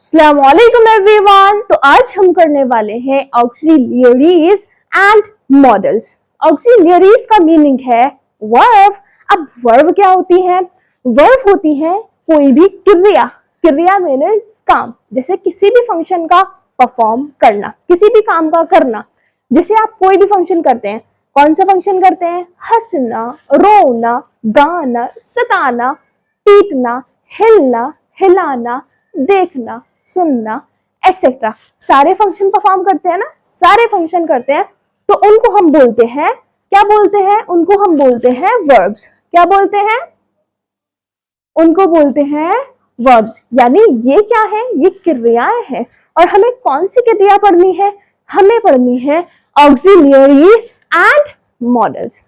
अस्सलामुअलैकुम एवरीवन। तो आज हम करने वाले हैं ऑक्सिलियरीज एंड मॉडल्स। ऑक्सिलियरीज का मीनिंग है वर्ब। अब वर्ब क्या होती है? वर्ब होती है कोई भी क्रिया। क्रिया मीन्स काम, जैसे किसी भी फंक्शन का परफॉर्म करना, किसी भी काम का करना। जैसे आप कोई भी फंक्शन करते हैं, कौन सा फंक्शन करते हैं? हंसना, रोना, गाना, सताना, पीटना, हिलना, हिलाना, देखना, सुनना, एक्सेट्रा। सारे फंक्शन परफॉर्म करते हैं ना, सारे फंक्शन करते हैं, तो उनको हम बोलते हैं, क्या बोलते हैं? उनको हम बोलते हैं वर्ब्स। क्या बोलते हैं? उनको बोलते हैं वर्ब्स। यानी ये क्या है? ये क्रियाएं हैं। और हमें कौन सी क्रिया पढ़नी है? हमें पढ़नी है ऑक्सिलियरीज एंड मॉडल्स।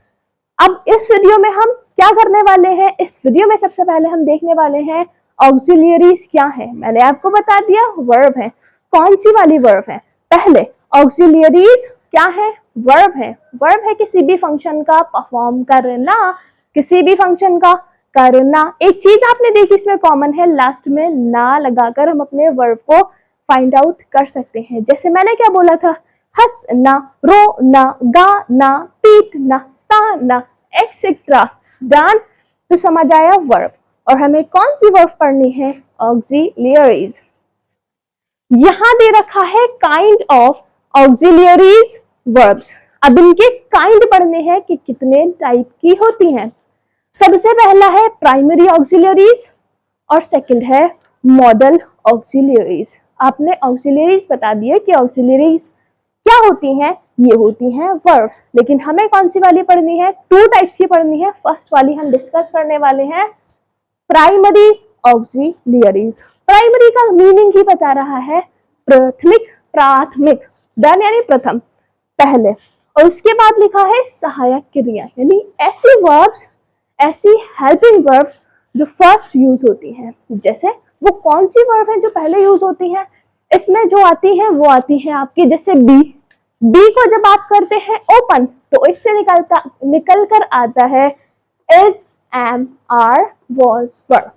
अब इस वीडियो में हम क्या करने वाले हैं? इस वीडियो में सबसे पहले हम देखने वाले हैं ऑक्सिलियरीज क्या है। मैंने आपको बता दिया वर्ब है। कौन सी वाली वर्ब है? पहले ऑक्सिलियरीज क्या है? वर्ब है। वर्ब है किसी भी फंक्शन का परफॉर्म करना, किसी भी फंक्शन का करना। एक चीज आपने देखी इसमें कॉमन है, लास्ट में ना लगाकर हम अपने वर्ब को फाइंड आउट कर सकते हैं। जैसे मैंने क्या बोला था? हंसना, रोना, गाना, पीटना, सताना, एक्सेट्रा। डन? तो समझ आया वर्ब। और हमें कौन सी वर्ब पढ़नी है? ऑक्सिलियरीज। यहां दे रखा है काइंड ऑफ ऑक्सिलियरीज वर्ब्स। अब इनके काइंड पढ़ने हैं कि कितने टाइप की होती हैं। सबसे पहला है प्राइमरी ऑक्सिलियरीज और सेकंड है मॉडल ऑक्सिलियरीज। आपने ऑक्सिलियरीज बता दिए कि ऑक्सिलियरीज क्या होती हैं? ये होती हैं वर्ब्स। लेकिन हमें कौन सी वाली पढ़नी है? टू टाइप्स की पढ़नी है। फर्स्ट वाली हम डिस्कस करने वाले हैं प्राइमरी ऑक्सिलियरीज। प्राइमरी का मीनिंग ही बता रहा है प्राथमिक, प्राथमिक। डन यानी प्रथम, पहले। और उसके बाद लिखा है सहायक क्रिया, यानी ऐसी वर्ब्स, ऐसी हेल्पिंग वर्ब्स जो फर्स्ट यूज होती हैं। जैसे वो कौन सी वर्ब है जो पहले यूज होती है? इसमें जो आती है वो आती है आपकी, जैसे बी। बी को जब आप करते हैं ओपन, तो इससे निकल कर आता है is, am, are, was, were.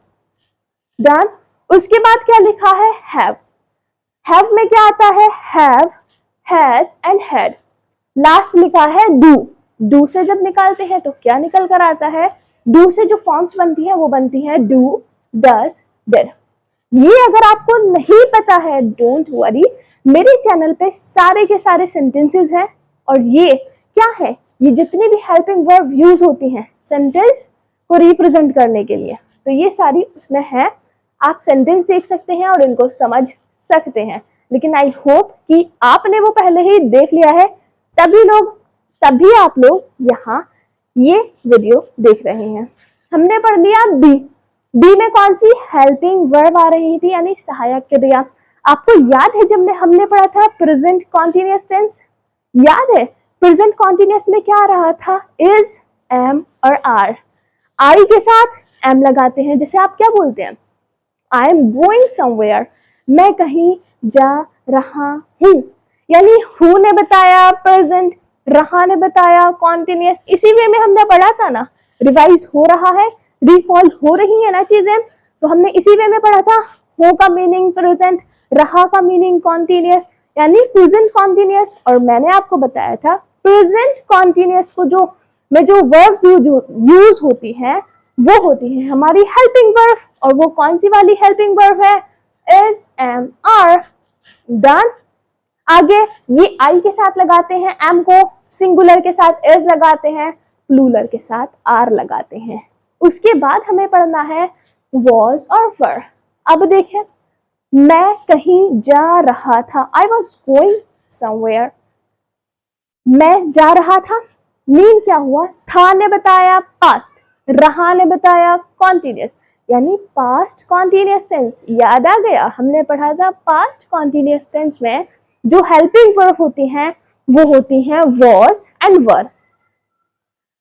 Done? उसके बाद क्या लिखा है? हैव। हैव में क्या आता है? Have, has and had. Last लिखा है डू। डू से जब निकालते हैं तो क्या निकल कर आता है? डू से जो फॉर्म्स बनती है वो बनती है डू, डज, डिड। ये अगर आपको नहीं पता है, डोंट वरी, मेरे चैनल पे सारे के सारे सेंटेंसेस हैं। और ये क्या है? ये जितनी भी हेल्पिंग वर्ब यूज होती हैं सेंटेंस को रिप्रेजेंट करने के लिए, तो ये सारी उसमें है। आप सेंटेंस देख सकते हैं और इनको समझ सकते हैं। लेकिन आई होप कि आपने वो पहले ही देख लिया है, तभी आप लोग यहाँ ये वीडियो देख रहे हैं। हमने पढ़ लिया बी। बी में कौन सी हेल्पिंग वर्ब आ रही थी, यानी सहायक क्रिया? आपको याद है जब हमने पढ़ा था प्रेजेंट कॉन्टिन्यूअस टेंस? याद है प्रेजेंट कॉन्टिन्यूअस में क्या आ रहा था? इज, एम और आर। आई के साथ एम लगाते हैं। जैसे आप क्या बोलते हैं? आई एम गोइंग समवेयर, मैं कहीं जा रहा हूं। यानी हु ने बताया प्रेजेंट, रहा ने बताया कॉन्टिन्यूअस। इसी वे में हमने पढ़ा था ना, रिवाइज हो रहा है, रिकॉल हो रही है ना चीजें, तो हमने इसी वे में पढ़ा था। हो का मीनिंग प्रेजेंट, रहा का मीनिंग कॉन्टिन्यूअस, यानी प्रेजेंट कॉन्टिन्यूअस। और मैंने आपको बताया था प्रेजेंट कॉन्टिन्यूअस को जो वर्ब्स यूज होती हैं वो होती है हमारी हेल्पिंग वर्ब। और वो कौन सी वाली हेल्पिंग वर्ब है? Is, am, are. डन? आगे ये आई के साथ लगाते हैं एम को, सिंगुलर के साथ इज लगाते हैं, प्लूरल के साथ आर लगाते हैं। उसके बाद हमें पढ़ना है वॉज और वर। अब देखें, मैं कहीं जा रहा था, आई वॉज गोइंग समवेयर। मैं जा रहा था, मीन क्या हुआ? था ने बताया पास्ट, रहा ने बताया कॉन्टिन्यूअस, यानी पास्ट कॉन्टिन्यूअस टेंस। याद आ गया? हमने पढ़ा था पास्ट कॉन्टिन्यूअस टेंस में जो हेल्पिंग वर्ब होती हैं वो होती हैं वॉज एंड वर।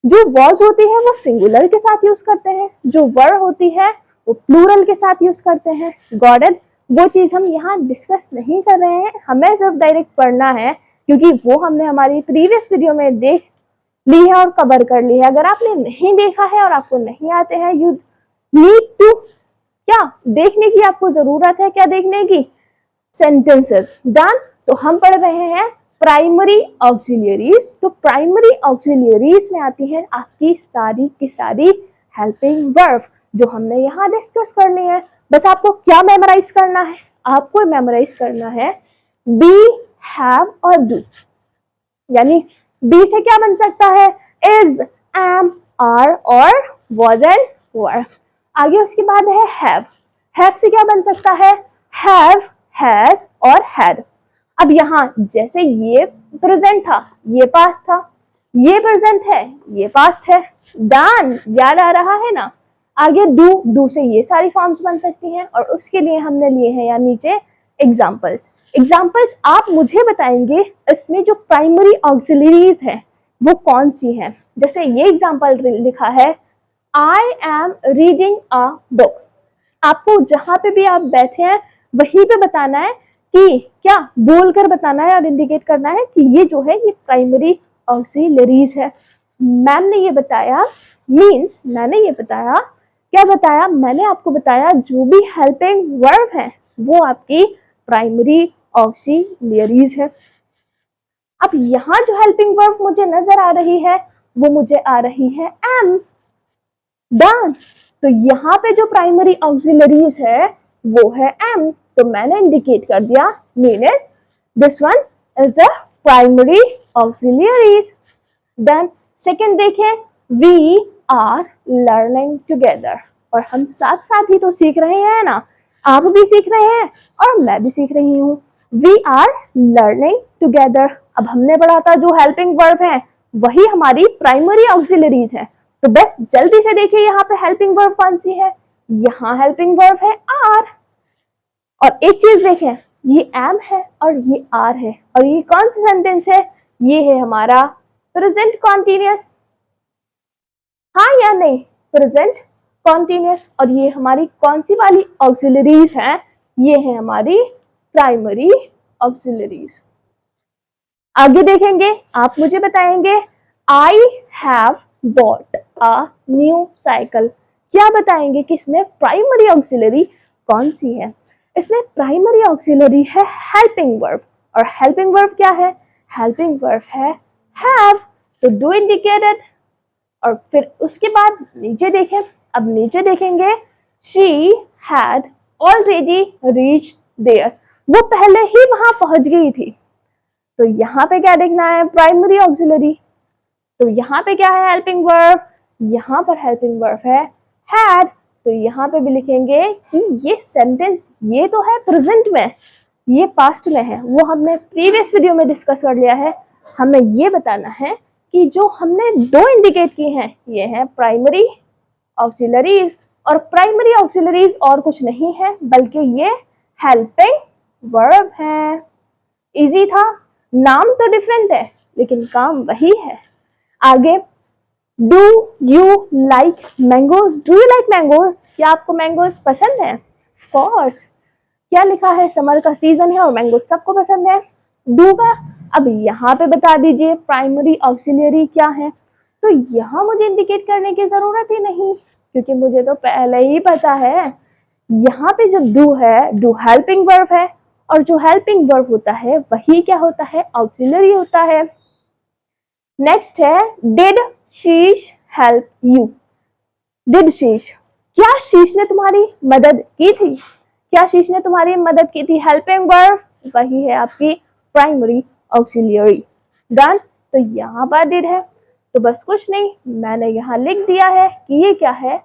जो वॉज होती है वो सिंगुलर के साथ यूज करते हैं, जो वर होती है वो प्लूरल के साथ यूज करते हैं। Got it? वो चीज हम यहाँ डिस्कस नहीं कर रहे हैं, हमें सिर्फ डायरेक्ट पढ़ना है, क्योंकि वो हमने हमारी प्रीवियस वीडियो में देख ली है और कवर कर ली है। अगर आपने नहीं देखा है और आपको नहीं आते हैं, यू नीड टू, क्या देखने की आपको जरूरत है? क्या देखने की? सेंटेंसेस। डन। तो हम पढ़ रहे हैं प्राइमरी ऑक्सिलियरीज। तो प्राइमरी ऑक्सिलियरीज में आती है आपकी सारी की सारी हेल्पिंग वर्ब जो हमने यहाँ डिस्कस करनी है। बस आपको क्या मेमोराइज करना है? आपको मेमोराइज करना है बी, हैव और डू। यानी बी से क्या बन सकता है? इज, एम, आर और वॉज एंड वर। आगे उसके बाद है हैव। हैव से क्या बन सकता है? हैव, हैज और हैड। अब यहाँ जैसे ये प्रेजेंट था, ये पास्ट था, ये प्रेजेंट है, ये पास्ट है। डन। याद आ रहा है ना? आगे डू। डू से ये सारी फॉर्म्स बन सकती हैं और उसके लिए हमने लिए हैं यहाँ नीचे एग्जाम्पल्स। एग्जाम्पल्स आप मुझे बताएंगे इसमें जो प्राइमरी ऑक्सिलरीज है वो कौन सी है। जैसे ये एग्जाम्पल लिखा है I am reading a book. आपको जहां पे भी आप बैठे हैं वहीं पे बताना है कि क्या बोलकर बताना है और इंडिकेट करना है कि ये जो है ये प्राइमरी ऑक्सिलरीज है। मैम ने ये बताया, मींस मैंने ये बताया। क्या बताया? मैंने आपको बताया जो भी हेल्पिंग वर्ब है वो आपकी प्राइमरी ऑक्सिलरीज है। अब यहाँ जो हेल्पिंग वर्ब मुझे नजर आ रही है वो मुझे आ रही है एम। डन। तो यहाँ पे जो प्राइमरी ऑक्सिलरीज है वो है एम। तो मैंने इंडिकेट कर दिया, means this one is a primary auxiliaries. Then second देखें, वी आर लर्निंग टुगेदर। और हम साथ साथ ही तो सीख रहे हैं ना, आप भी सीख रहे हैं और मैं भी सीख रही हूँ। We are learning together. अब हमने पढ़ा था जो हेल्पिंग वर्ब है वही हमारी प्राइमरी ऑक्सिलरीज है। तो बस जल्दी से देखिए यहाँ पे हेल्पिंग वर्ब कौन सी है? यहाँ हेल्पिंग वर्ब है आर। और एक चीज देखें, ये एम है और ये आर है और ये कौन सा सेंटेंस है? ये है हमारा प्रेजेंट कॉन्टिन्यूअस। हाँ या नहीं? Present continuous. और ये हमारी कौन सी वाली ऑक्सिलरीज है? ये है हमारी प्राइमरी ऑक्सिलरीज। आगे देखेंगे, आप मुझे बताएंगे I have bought a new cycle. क्या बताएंगे कि इसमें प्राइमरी ऑक्सिलरी कौन सी है? इसमें प्राइमरी ऑक्सिलरी है हेल्पिंग वर्ब। और हेल्पिंग वर्ब क्या है? हेल्पिंग वर्ब है हैव। तो डू इंडिकेटेड। और फिर उसके बाद नीचे देखें, अब नीचे देखेंगे she had already reached there. वो पहले ही वहां पहुंच गई थी। तो यहाँ पे क्या देखना है? Primary auxiliary. तो यहाँ पे क्या है? Helping verb. यहाँ पर हेल्पिंग वर्ब है हैड। तो यहाँ पे भी लिखेंगे कि ये सेंटेंस ये तो है प्रेजेंट में, ये पास्ट में है, वो हमने प्रीवियस वीडियो में डिस्कस कर लिया है। हमें ये बताना है कि जो हमने दो इंडिकेट किए हैं ये है प्राइमरी ऑक्सिलरीज। और प्राइमरी ऑक्सिलरीज और कुछ नहीं है बल्कि ये हेल्पिंग वर्ब है। इजी था, नाम तो डिफरेंट है लेकिन काम वही है। आगे, do you like mangoes. Do you like mangoes? क्या आपको मैंगोज पसंद है? Of course. क्या लिखा है? समर का सीजन है और मैंगो सबको पसंद है। डू का अब यहाँ पे बता दीजिए प्राइमरी ऑक्सिलरी क्या है। तो यहाँ मुझे इंडिकेट करने की जरूरत ही नहीं क्योंकि मुझे तो पहले ही पता है। यहाँ पे जो डू है, डू हेल्पिंग वर्ब है और जो हेल्पिंग वर्ब होता है वही क्या होता है? ऑक्सिलरी होता है। नेक्स्ट है डिड शीश हेल्प यू। डिड शीश, क्या शीश ने तुम्हारी मदद की थी? क्या शीश ने तुम्हारी मदद की थी? हेल्पिंग वर्ब वही है आपकी प्राइमरी ऑक्सिलरी। डन। तो यहाँ पर डिड है तो बस कुछ नहीं, मैंने यहाँ लिख दिया है कि ये क्या है?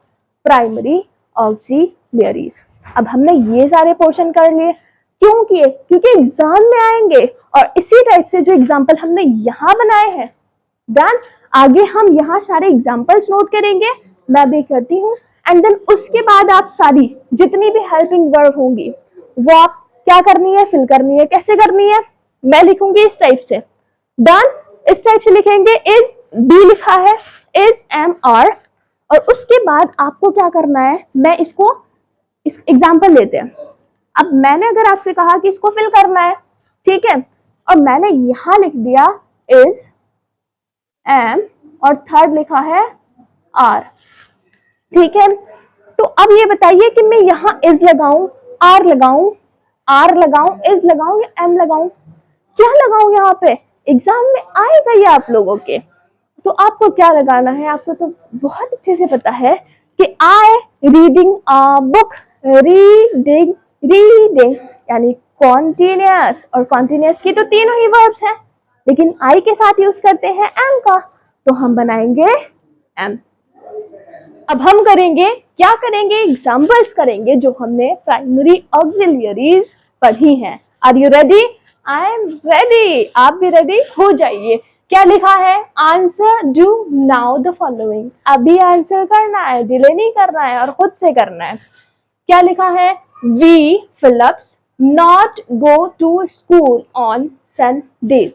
Primary auxiliaries. अब हमने ये सारे पोर्शन कर लिए। क्यों किए? क्योंकि एग्जाम में आएंगे और इसी टाइप से जो एग्जाम्पल हमने यहाँ बनाए हैं। डन। आगे हम यहाँ सारे एग्जाम्पल्स नोट करेंगे, मैं भी करती हूँ। एंड देन उसके बाद आप सारी जितनी भी हेल्पिंग वर्ब होंगी वो आप क्या करनी है? फिल करनी है। कैसे करनी है? मैं लिखूंगी इस टाइप से। डन। इस टाइप से लिखेंगे, इज बी लिखा है, इज एम आर। और उसके बाद आपको क्या करना है? मैं इसको इस एग्जाम्पल लेते हैं। अब मैंने अगर आपसे कहा कि इसको फिल करना है, ठीक है, और मैंने यहां लिख दिया इज एम और थर्ड लिखा है आर, ठीक है। तो अब ये बताइए कि मैं यहाँ इज लगाऊं, आर लगाऊं आर लगाऊं, इज लगाऊं या एम लगाऊं, क्या लगाऊं यहाँ पे? एग्जाम में आएगा ये आप लोगों के। तो आपको क्या लगाना है? आपको तो बहुत अच्छे से पता है कि I reading a book, reading, reading यानी कॉन्टिन्यूअस, और कॉन्टिन्यूअस की तो तीनों ही वर्ब्स हैं, लेकिन आई के साथ यूज करते हैं एम का, तो हम बनाएंगे एम। अब हम करेंगे क्या करेंगे? एग्जाम्पल्स करेंगे जो हमने प्राइमरी ऑक्सिलियरीज पढ़ी हैं। Are you ready? I am ready. आप भी रेडी हो जाइए। क्या लिखा है? Answer do now the following. अभी आंसर करना है, डिले नहीं करना है और खुद से करना है। क्या लिखा है? We fill ups not go to school on Sundays,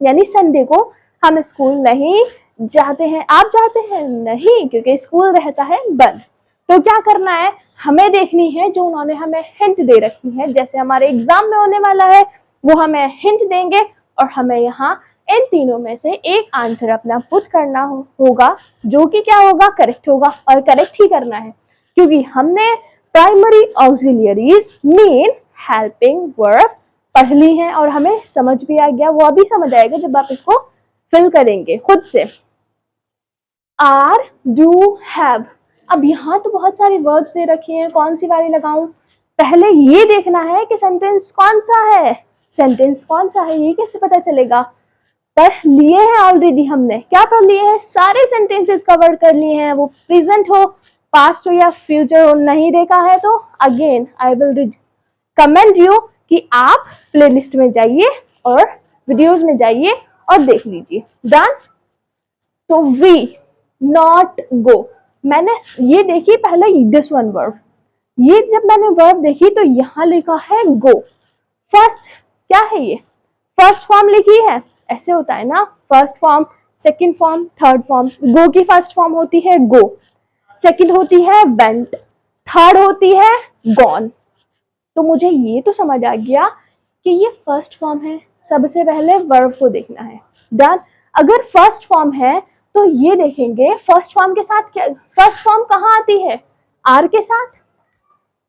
यानी संडे को हम स्कूल नहीं जाते हैं। आप जाते हैं? नहीं, क्योंकि स्कूल रहता है बंद। तो क्या करना है? हमें देखनी है जो उन्होंने हमें हिंट दे रखी है, जैसे हमारे एग्जाम में होने वाला है वो हमें हिंट देंगे और हमें यहाँ इन तीनों में से एक आंसर अपना पुट करना होगा, जो कि क्या होगा? करेक्ट होगा, और करेक्ट ही करना है, क्योंकि हमने primary auxiliaries mean helping verb पढ़ ली है और हमें समझ भी आ गया। वो अभी समझ आएगा जब आप इसको फिल करेंगे खुद से। Are, do, have. अब यहाँ तो बहुत सारी वर्ब्स दे रखी हैं, कौन सी वाली लगाऊं? पहले ये देखना है कि सेंटेंस कौन सा है। सेंटेंस कौन सा है ये कैसे पता चलेगा? पढ़ लिए हैं ऑलरेडी हमने। क्या पढ़ लिए हैं? सारे सेंटेंसेस कवर कर लिए हैं, वो प्रेजेंट हो, पास्ट हो या फ्यूचर हो। नहीं देखा है तो again I will recommend you कि आप प्लेलिस्ट में जाइए और वीडियोस में जाइए और देख लीजिए। डन? तो वी नॉट गो, मैंने ये देखी पहले दिस वन वर्ब, ये जब मैंने वर्ब देखी तो यहाँ लिखा है गो। फर्स्ट क्या है ये? फर्स्ट फॉर्म लिखी है, ऐसे होता है ना, first form, second form, third form. Go की फर्स्ट फॉर्म होती है गो, सेकंड होती है वेंट, थर्ड होती है गॉन। तो मुझे ये तो समझ आ गया कि ये फर्स्ट फॉर्म है। सबसे पहले वर्ब को देखना है। डन? अगर फर्स्ट फॉर्म है तो ये देखेंगे फर्स्ट फॉर्म के साथ क्या, फर्स्ट फॉर्म कहाँ आती है? आर के साथ,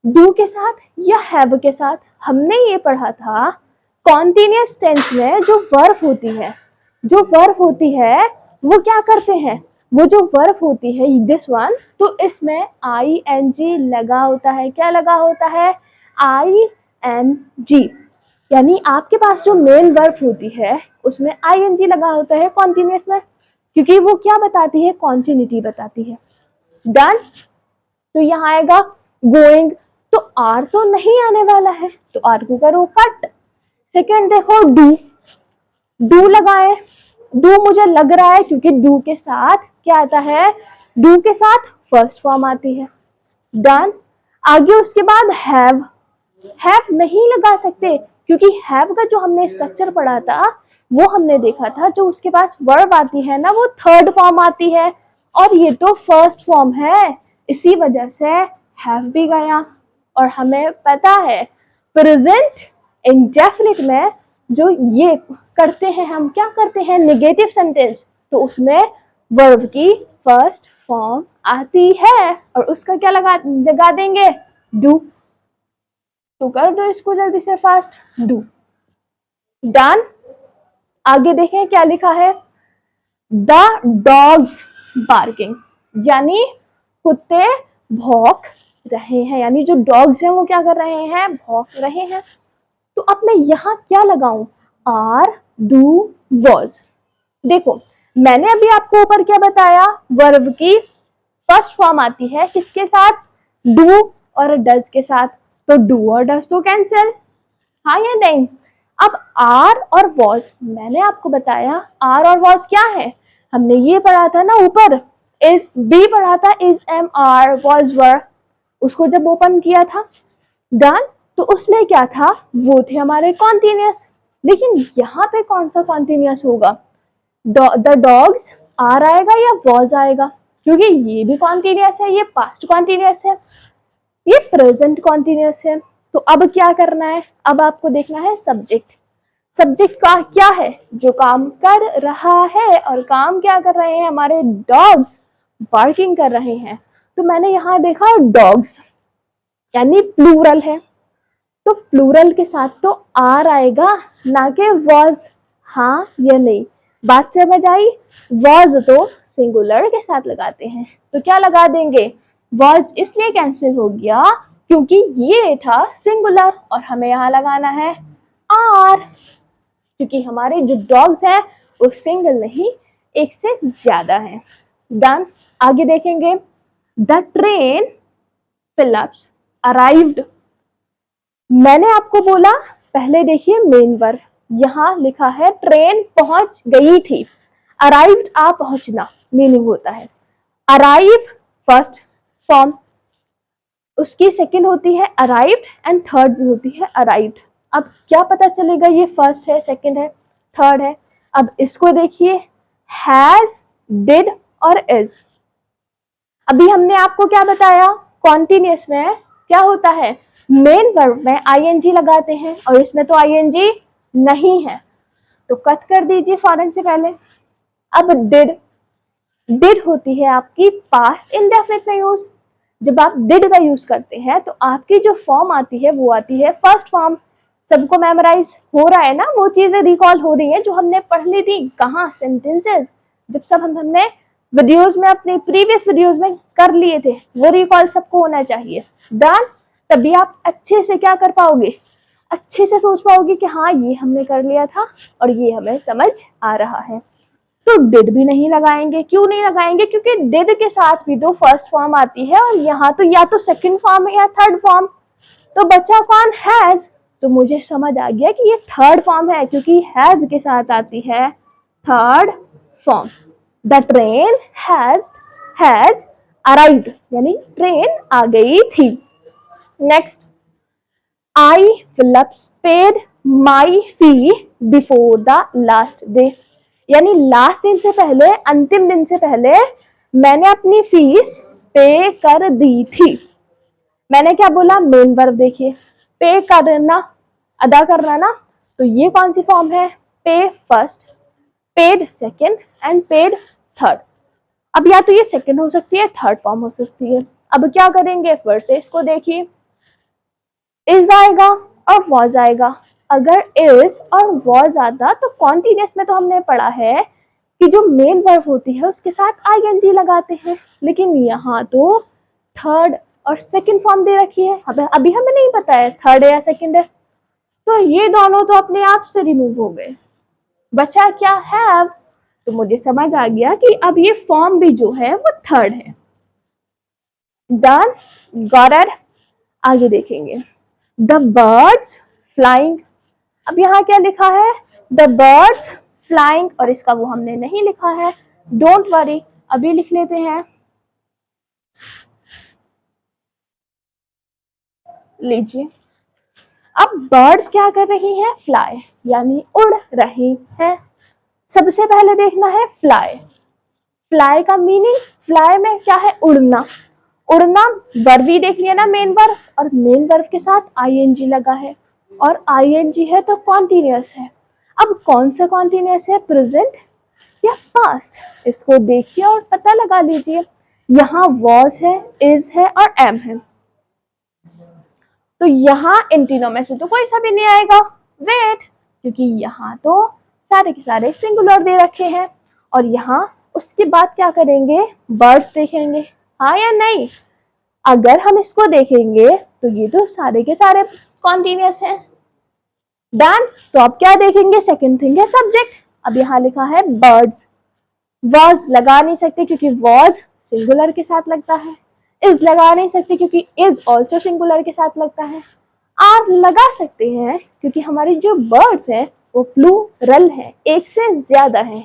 डू के साथ या हैव के साथ? हमने ये पढ़ा था कॉन्टिन्यूअस टेंस में जो वर्ब होती है, जो वर्ब होती है वो क्या करते हैं? वो जो वर्ब होती है दिस वन, तो इसमें आई एन जी लगा होता है। क्या लगा होता है? आई एन जी, यानी आपके पास जो मेन वर्ब होती है उसमें आई एन जी लगा होता है कॉन्टिन्यूअस में, क्योंकि वो क्या बताती है? कॉन्टिन्यूटी बताती है। डन? तो यहाँ आएगा गोइंग, तो आर तो नहीं आने वाला है, तो आर को करो कट। सेकेंड देखो डू, डू लगाए। डू मुझे लग रहा है क्योंकि डू के साथ क्या आता है? डू के साथ फर्स्ट फॉर्म आती है। डन? आगे उसके बाद हैव, हैव नहीं लगा सकते क्योंकि हैव का जो हमने स्ट्रक्चर पढ़ा था वो हमने देखा था, जो उसके पास वर्ब आती है ना वो थर्ड फॉर्म आती है, और ये तो फर्स्ट फॉर्म है, इसी वजह से हैव भी गया। और हमें पता है प्रेजेंट इंडेफिनिट में जो ये करते हैं, हम क्या करते हैं? नेगेटिव सेंटेंस, तो उसमें वर्ब की फर्स्ट फॉर्म आती है और उसका क्या लगा देंगे? डू। तो कर दो इसको जल्दी से फास्ट, डू। डन? आगे देखें क्या लिखा है? द डॉग्स बार्किंग, यानी कुत्ते भौंक रहे हैं, यानी जो डॉग्स हैं वो क्या कर रहे हैं? भौंक रहे हैं। तो अब मैं यहाँ क्या लगाऊं? Are, do, was. देखो मैंने अभी आपको ऊपर क्या बताया? वर्ब की फर्स्ट फॉर्म आती है किसके साथ? डू और डज के साथ। तो डू और डज तो कैंसिल, हाँ या नहीं? अब आर और वॉज, मैंने आपको बताया आर और वॉज क्या है, हमने ये पढ़ा था ना ऊपर, इज बी पढ़ा था, is am are was were, उसको जब ओपन किया था। डन? तो उसमें क्या था? वो थे हमारे कॉन्टिन्यूअस। लेकिन यहाँ पे कौन सा कॉन्टिन्यूअस होगा? द डॉग्स आर आएगा या वॉज आएगा? क्योंकि ये भी कॉन्टिन्यूअस है, ये पास्ट कॉन्टिन्यूअस है, ये प्रेजेंट कॉन्टिन्यूअस है। तो अब क्या करना है? अब आपको देखना है सब्जेक्ट। सब्जेक्ट का क्या है? जो काम कर रहा है, और काम क्या कर रहे हैं? हमारे डॉग्स बार्किंग कर रहे हैं। तो मैंने यहाँ देखा डॉग्स, यानी प्लूरल है, तो प्लूरल के साथ तो आर आएगा, ना कि वॉज। हाँ या नहीं, बात समझ आई। वॉज तो सिंगुलर के साथ लगाते हैं, तो क्या लगा देंगे, वॉज इसलिए कैंसिल हो गया क्योंकि ये था सिंगुलर और हमें यहाँ लगाना है आर, क्योंकि हमारे जो डॉग्स हैं वो सिंगल नहीं, एक से ज्यादा है। डन। आगे देखेंगे, द ट्रेन फिलिप्स अराइव्ड। मैंने आपको बोला, पहले देखिए मेन वर्ब, यहाँ लिखा है ट्रेन पहुंच गई थी। अराइव्ड आ पहुंचना मीनिंग होता है। अराइव फर्स्ट फॉर्म, उसकी सेकंड होती है अराइव्ड एंड थर्ड भी होती है अराइव्ड। अब क्या पता चलेगा ये फर्स्ट है, सेकंड है, थर्ड है। अब इसको देखिए, हैज, डिड और इज। अभी हमने आपको क्या बताया, कॉन्टिन्यूअस में क्या होता है, मेन वर्ब में आईएनजी लगाते हैं और इसमें तो आईएनजी नहीं है, तो कट कर दीजिए फॉरन से पहले। अब डिड, डिड होती है आपकी पास्ट इंडेफिनिट में यूज। जब आप डिड का यूज करते हैं तो आपकी जो फॉर्म आती है वो आती है फर्स्ट फॉर्म। सबको मेमोराइज हो रहा है ना, वो चीजें रिकॉल हो रही हैं जो हमने पढ़ ली थी, कहाँ, सेंटेंसेस, जब सब हमने वीडियोस में, अपने प्रीवियस वीडियोस में कर लिए थे, वो रिकॉल सबको होना चाहिए। डन। तभी आप अच्छे से क्या कर पाओगे, अच्छे से सोच पाओगे कि हाँ ये हमने कर लिया था और ये हमें समझ आ रहा है। तो डिड भी नहीं लगाएंगे। क्यों नहीं लगाएंगे, क्योंकि डिड के साथ भी तो फर्स्ट फॉर्म आती है और यहाँ तो या तो सेकंड फॉर्म है या थर्ड फॉर्म। तो बच्चा कौन, हैज। तो मुझे समझ आ गया कि ये थर्ड फॉर्म है, क्योंकि हैज के साथ आती है third form. The train has arrived, यानी ट्रेन आ गई थी। Next, I fill ups paid my fee before the last day, यानी लास्ट दिन से पहले, अंतिम दिन से पहले मैंने अपनी फीस पे कर दी थी। मैंने क्या बोला, मेन वर्ब देखिए, पे करना, अदा करना ना, तो ये कौन सी फॉर्म है, पे first, paid second and paid third. अब या तो ये सेकंड हो सकती है, थर्ड फॉर्म हो सकती है। अब क्या करेंगे, फिर से इसको देखिए, इज आएगा और वॉज आएगा। अगर इज और वॉज आता तो कॉन्टिन्यूअस में तो हमने पढ़ा है कि जो मेन वर्ब होती है उसके साथ आईएनजी लगाते हैं, लेकिन यहाँ तो थर्ड और सेकंड फॉर्म दे रखी है। अभी हमें नहीं पता है थर्ड है या सेकंड है, तो ये दोनों तो अपने आप से रिमूव हो गए, बचा क्या, हैव। तो मुझे समझ आ गया कि अब ये फॉर्म भी जो है वो थर्ड है। Done, got it. आगे देखेंगे, द बर्ड्स फ्लाइंग। अब यहाँ क्या लिखा है, द बर्ड्स फ्लाइंग, और इसका वो हमने नहीं लिखा है, डोंट वरी, अभी लिख लेते हैं। लीजिए, अब बर्ड्स क्या कर रही हैं, फ्लाई, यानी उड़ रही हैं। सबसे पहले देखना है फ्लाई। फ्लाई का मीनिंग, फ्लाई में क्या है, उड़ना। उड़ना वर्ब भी देख लिया ना, मेन वर्ब, और मेन वर्ब के साथ आईएनजी लगा है, और आईएनजी है तो कॉन्टिन्यूअस है। अब कौन सा कॉन्टिन्यूअस है, प्रेजेंट या पास्ट, इसको देखिए और पता लगा लीजिए। यहाँ वॉज है, इज है और एम है, तो यहाँ इन तीनों में से तो कोई सा भी नहीं आएगा। वेट, क्योंकि यहाँ तो सारे के सारे सिंगुलर दे रखे हैं, और यहाँ उसके बाद क्या करेंगे, बर्ड्स देखेंगे, हाँ या नहीं। अगर हम इसको देखेंगे तो ये तो सारे के सारे कॉन्टिन्यूअस हैं। डन। तो अब क्या देखेंगे, सेकंड थिंग है सब्जेक्ट। अब यहाँ लिखा है बर्ड्स, वॉज लगा नहीं सकते क्योंकि वॉज सिंगुलर के साथ लगता है, इज लगा नहीं सकते क्योंकि इज ऑल्सो सिंगुलर के साथ लगता है, आर लगा सकते हैं क्योंकि हमारी जो बर्ड्स है वो प्लूरल है, एक से ज्यादा है।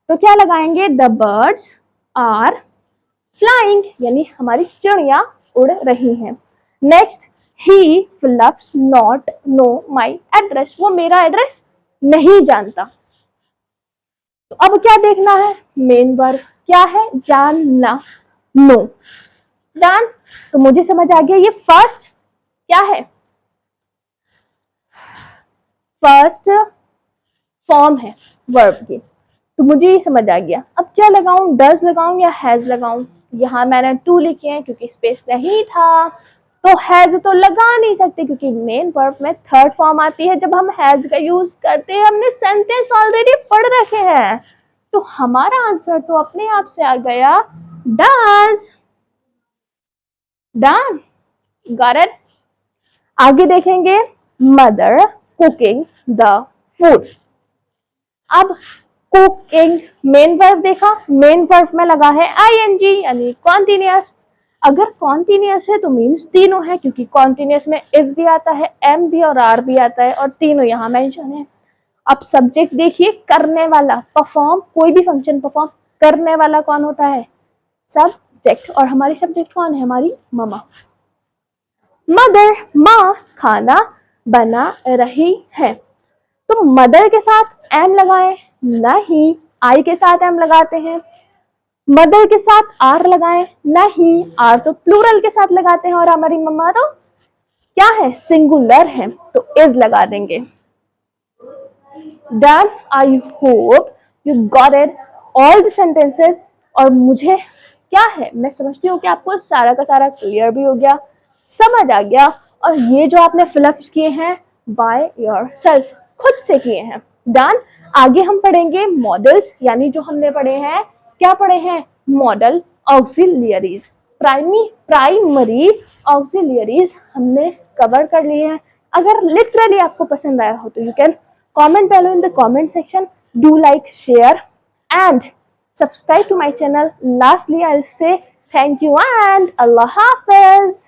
तो क्या लगाएंगे, द बर्ड्स आर फ्लाइंग, यानी हमारी चिड़िया उड़ रही हैं। Next, he fill ups not know my address, वो मेरा एड्रेस नहीं जानता। तो अब क्या देखना है, मेन वर्ब क्या है, जानना, नो। डन। तो मुझे समझ आ गया ये फर्स्ट क्या है, फर्स्ट फॉर्म है वर्ब की, तो मुझे ये समझ आ गया। अब क्या लगाऊं, डज लगाऊं या हैज लगाऊं। यहाँ मैंने टू लिखे हैं क्योंकि स्पेस नहीं था, तो हैज तो लगा नहीं सकते क्योंकि मेन वर्ब में थर्ड फॉर्म आती है जब हम हैज का यूज करते हैं। हमने सेंटेंस ऑलरेडी पढ़ रखे हैं, तो हमारा आंसर तो अपने आप से आ गया डज। Done, got it. आगे देखेंगे मदर कुकिंग द फूड। अब कुकिंग मेन वर्ब देखा, मेन वर्ब में लगा है आईएनजी यानी कॉन्टिन्यूअस। अगर कॉन्टिन्यूअस है तो मीन्स तीनों है, क्योंकि कॉन्टिन्यूअस में इज भी आता है, एम भी और आर भी आता है, और तीनों यहाँ मेंशन है। अब सब्जेक्ट देखिए, करने वाला, परफॉर्म, कोई भी फंक्शन परफॉर्म करने वाला कौन होता है? सब्जेक्ट। और हमारी सब्जेक्ट कौन है? हमारी ममा। मदर, माँ खाना बना रही है, तो मदर के साथ एम लगाएं? नहीं। आई के साथ एम लगाते हैं। मदर के साथ आर लगाएं? नहीं, आर तो प्लूरल के साथ लगाते हैं, और हमारी मम्मा तो क्या है? सिंगुलर है, तो इज लगा देंगे। Done. I hope you got it all the sentences. और मुझे क्या है, मैं समझती हूँ कि आपको सारा का सारा क्लियर भी हो गया, समझ आ गया। और ये जो आपने फिलअप्स किए हैं बाय योर सेल्फ, खुद से किए हैं। डन। आगे हम पढ़ेंगे मॉडल्स, यानी जो हमने पढ़े हैं, क्या पढ़े हैं? मॉडल, ऑक्सिलियरीज, प्राइमरी ऑक्सिलियरीज हमने कवर कर लिए हैं। अगर लिटरली आपको पसंद आया हो तो you can comment below in the comment section. Do like, share and subscribe to my channel. Lastly, I'll say thank you and Allah Hafiz.